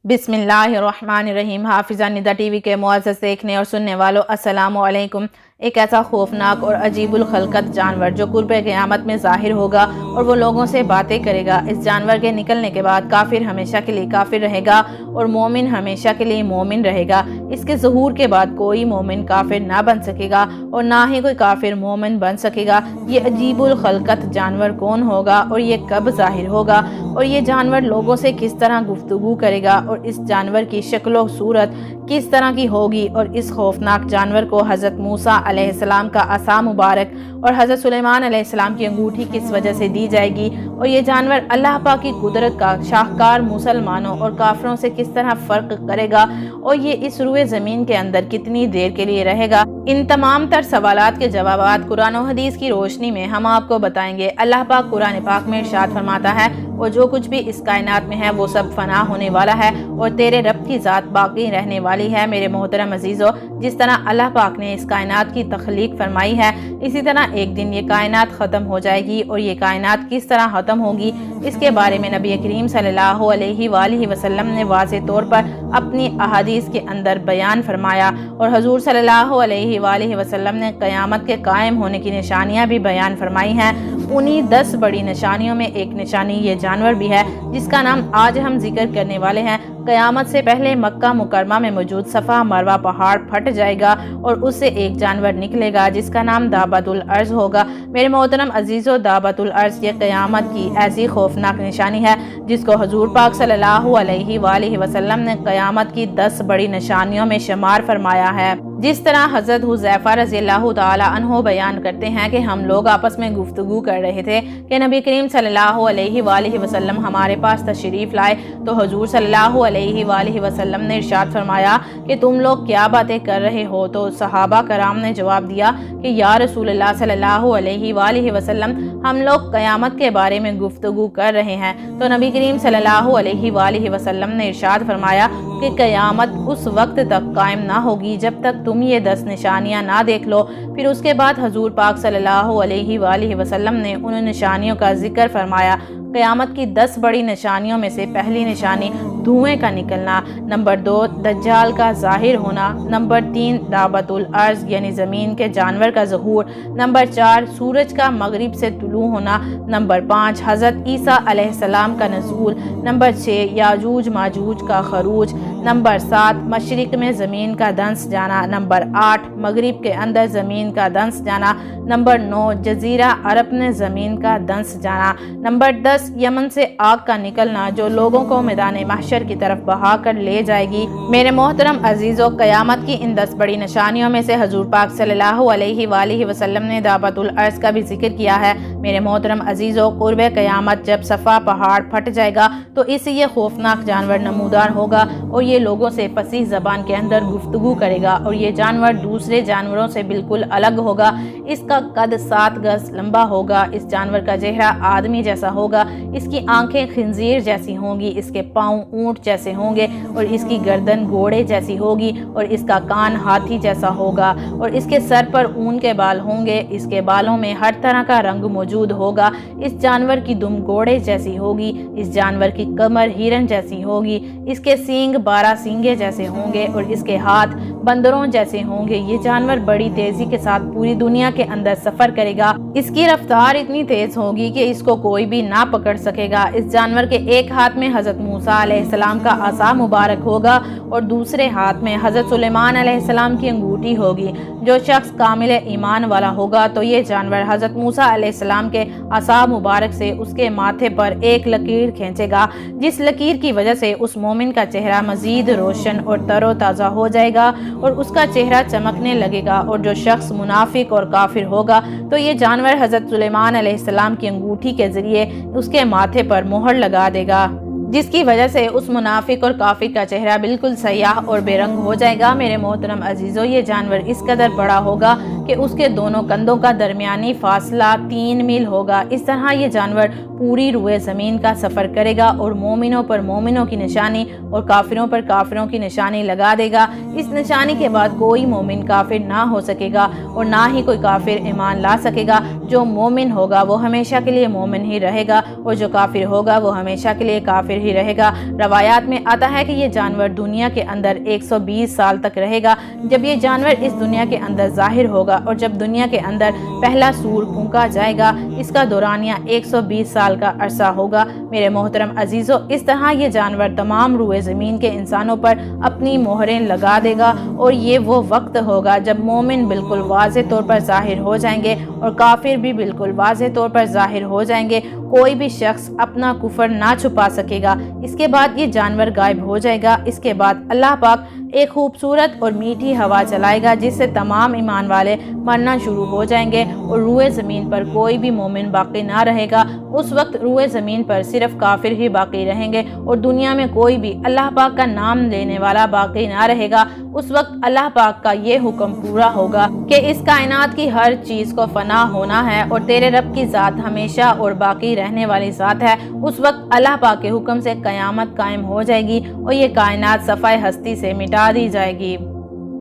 बिस्मिल्लाहिर्रहमानिर्रहीम। हाफिज़ा निदा टीवी के मुअज़्ज़ज़ देखने और सुनने वालों, अस्सलामु अलैकुम। एक ऐसा खौफनाक और अजीबुल खलकत जानवर जो कुर्बे क़यामत में ज़ाहिर होगा और वो लोगों से बातें करेगा। इस जानवर के निकलने के बाद काफिर हमेशा के लिए काफिर रहेगा और मोमिन हमेशा के लिए मोमिन रहेगा। इसके ज़हूर के बाद कोई मोमिन काफिर ना बन सकेगा और ना ही कोई काफिर मोमिन बन सकेगा। ये अजीबुल खलकत जानवर कौन होगा और ये कब ज़ाहिर होगा और ये जानवर लोगों से किस तरह गुफ्तगू करेगा और इस जानवर की शक्ल सूरत किस तरह की होगी और इस खौफनाक जानवर को हज़रत मूसा अलैहिस्सलाम का असा मुबारक और हज़रत सुलेमान अलैहिस्सलाम की अंगूठी किस वजह से दी जाएगी और ये जानवर अल्लाह पाक की कुदरत का शाहकार मुसलमानों और काफिरों से किस तरह फ़र्क करेगा और ये इस रुए ज़मीन के अंदर कितनी देर के लिए रहेगा। इन तमाम तर सवालात के जवाबात कुरान और हदीस की रोशनी में हम आपको बताएंगे। अल्लाह पाक कुरान पाक में इरशाद फरमाता है, और जो कुछ भी इस कायनात में है वो सब फना होने वाला है और तेरे रब की ज़ात बाकी रहने वाली है। मेरे मोहतरम अजीज़ों, जिस तरह अल्लाह पाक ने इस कायनात की तख्लीक फरमाई है, इसी तरह एक दिन ये कायनात ख़त्म हो जाएगी और ये कायनात किस तरह ख़त्म होगी इसके बारे में नबी करीम सल्लल्लाहु अलैहि वसल्लम ने वाज़ेह तौर पर अपनी अहादीस के अंदर बयान फरमाया और हुज़ूर सल्लल्लाहु अलैहि वसल्लम ने क़यामत के कायम होने की निशानियाँ भी बयान फरमाई हैं। उन्हीं 10 बड़ी निशानियों में एक निशानी ये जानवर भी है जिसका नाम आज हम जिक्र करने वाले हैं। क़यामत से पहले मक्का मुकरमा में मौजूद सफ़ा मरवा पहाड़ फट जाएगा और उससे एक जानवर निकलेगा जिसका नाम दाबतुल अर्ज़ होगा। मेरे मोहतरम अजीज़ों, दाबतुल अर्ज़ ये क़यामत की ऐसी खौफनाक निशानी है जिसको हुज़ूर पाक सल्लल्लाहु अलैहि वसल्लम ने क़यामत की 10 बड़ी निशानियों में शुमार फरमाया है। जिस तरह हज़रत हुज़ैफ़ा रज़ियल्लाहु ताला अन्हु बयान करते हैं कि हम लोग आपस में गुफ्तगू कर रहे थे कि नबी करीम सल्लल्लाहु अलैहि वसल्लम हमारे पास तशरीफ़ लाए तो हुज़ूर सल्लल्लाहु अलैहि वसल्लम ने इरशाद फरमाया कि तुम लोग क्या बातें कर रहे हो। तो सहाबा कराम ने जवाब दिया कि या रसूलल्लाह सल्लल्लाहु अलैहि वसल्लम, हम लोग क़यामत के बारे में गुफ्तगू कर रहे हैं। तो नबी करीम सल्लल्लाहु अलैहि वसल्लम ने इरशाद फरमाया कि क़यामत उस वक्त तक कायम ना होगी जब तक तुम ये 10 निशानियां ना देख लो। फिर उसके बाद हुज़ूर पाक सल्लल्लाहु अलैहि वसल्लम ने उन निशानियों का जिक्र फरमाया। क़यामत की 10 बड़ी निशानियों में से पहली निशानी धुएं का निकलना, नंबर 2 दज्जाल का ज़ाहिर होना, नंबर 3 दाबतुल अर्ज़ यानी ज़मीन के जानवर का ज़हूर, नंबर 4 सूरज का मगरिब से तुलू होना, नंबर 5 हज़रत ईसा अलैहिस्सलाम का नज़ूल, नंबर 6 याजूज माजूज का खरूज, नंबर 7 मशरिक में ज़मीन का दंस जाना, नंबर 8 मगरिब के अंदर ज़मीन का दंस जाना, नंबर 9 जजीरा अरब में ज़मीन का दंस जाना, नंबर 10 यमन से आग का निकलना जो लोगों को मैदान महशर की तरफ बहा कर ले जाएगी। मेरे मोहतरम अजीज़ों, क़यामत की इन 10 बड़ी निशानियों में से हुज़ूर पाक सल्लल्लाहु अलैहि वसल्लम ने दाबतुल अर्ज़ का भी जिक्र किया है। मेरे मोहतरम अजीज़ों, क़ुर्बे क़यामत जब सफ़ा पहाड़ फट जाएगा तो इससे ये खौफनाक जानवर नमूदार होगा और ये लोगों से फसीह ज़बान के अंदर गुफ्तगू करेगा और ये जानवर दूसरे जानवरों से बिल्कुल अलग होगा। इसका कद 7 गज लंबा होगा। इस जानवर का चेहरा आदमी जैसा होगा, इसकी आंखें खिंजीर जैसी होंगी, इसके पाँव ऊंट जैसे होंगे और इसकी गर्दन घोड़े जैसी होगी और इसका कान हाथी जैसा होगा और इसके सर पर ऊन के बाल होंगे। इसके बालों में हर तरह का रंग मौजूद होगा। इस जानवर की दुम घोड़े जैसी होगी। इस जानवर की कमर हिरन जैसी होगी। इसके सींग 12 सींगे जैसे होंगे और इसके हाथ बंदरों जैसे होंगे। ये जानवर बड़ी तेजी के साथ पूरी दुनिया के अंदर सफर करेगा। इसकी रफ्तार इतनी तेज होगी कि इसको कोई भी ना पकड़ सकेगा। इस जानवर के एक हाथ में हज़रत मूसा अलैहिस्सलाम का असा मुबारक होगा और दूसरे हाथ में हज़रत सुलेमान अलैहिस्सलाम की अंगूठी होगी। जो शख्स कामिल ईमान वाला होगा तो ये जानवर हज़रत मूसा अलैहिस्सलाम के असा मुबारक से उसके माथे पर एक लकीर खींचेगा, जिस लकीर की वजह से उस मोमिन का चेहरा मजीद रोशन और तरोताज़ा हो जाएगा और उसका चेहरा चमकने लगेगा। और जो शख्स मुनाफिक और काफिर होगा तो ये जानवर हज़रत सुलेमान अलैहिस्सलाम की अंगूठी के ज़रिए उसके माथे पर मोहर लगा देगा, जिसकी वजह से उस मुनाफिक और काफिर का चेहरा बिल्कुल सयाह और बेरंग हो जाएगा। मेरे मोहतरम अजीज़ों, ये जानवर इस कदर बड़ा होगा کہ اس کے دونوں کندھوں کا درمیانی فاصلہ 3 میل ہوگا۔ اس طرح یہ جانور پوری روئے زمین کا سفر کرے گا اور مومنوں پر مومنوں کی نشانی اور کافروں پر کافروں کی نشانی لگا دے گا۔ اس نشانی کے بعد کوئی مومن کافر نہ ہو سکے گا اور نہ ہی کوئی کافر ایمان لا سکے گا۔ جو مومن ہوگا وہ ہمیشہ کے لیے مومن ہی رہے گا اور جو کافر ہوگا وہ ہمیشہ کے لیے کافر ہی رہے گا۔ روایات میں آتا ہے کہ یہ جانور دنیا کے اندر 120 سال تک رہے گا۔ جب یہ جانور اس دنیا کے اندر ظاہر ہوگا اور جب دنیا کے اندر پہلا سور پھونکا جائے گا، اس کا دورانیہ 120 سال کا عرصہ ہوگا۔ میرے محترم عزیزو، اس طرح یہ جانور تمام روئے زمین کے انسانوں پر اپنی مہریں لگا دے گا اور یہ وہ وقت ہوگا جب مومن بالکل واضح طور پر ظاہر ہو جائیں گے اور کافر بھی بالکل واضح طور پر ظاہر ہو جائیں گے۔ کوئی بھی شخص اپنا کفر نہ چھپا سکے گا۔ اس کے بعد یہ جانور غائب ہو جائے گا۔ اس کے بعد اللہ پاک ایک خوبصورت اور میٹھی ہوا چلائے گا جس سے تمام ایمان والے مرنا شروع ہو جائیں گے اور روئے زمین پر کوئی بھی مومن باقی نہ رہے گا۔ اس وقت روئے زمین پر صرف کافر ہی باقی رہیں گے اور دنیا میں کوئی بھی اللہ پاک کا نام لینے والا باقی نہ رہے گا۔ اس وقت اللہ پاک کا یہ حکم پورا ہوگا کہ اس کائنات کی ہر چیز کو فنا ہونا ہے اور تیرے رب کی ذات ہمیشہ اور باقی رہنے والی ذات ہے۔ اس وقت اللہ پاک کے حکم سے قیامت قائم ہو جائے گی اور یہ کائنات صفحہ ہستی سے مٹا دی جائے گی۔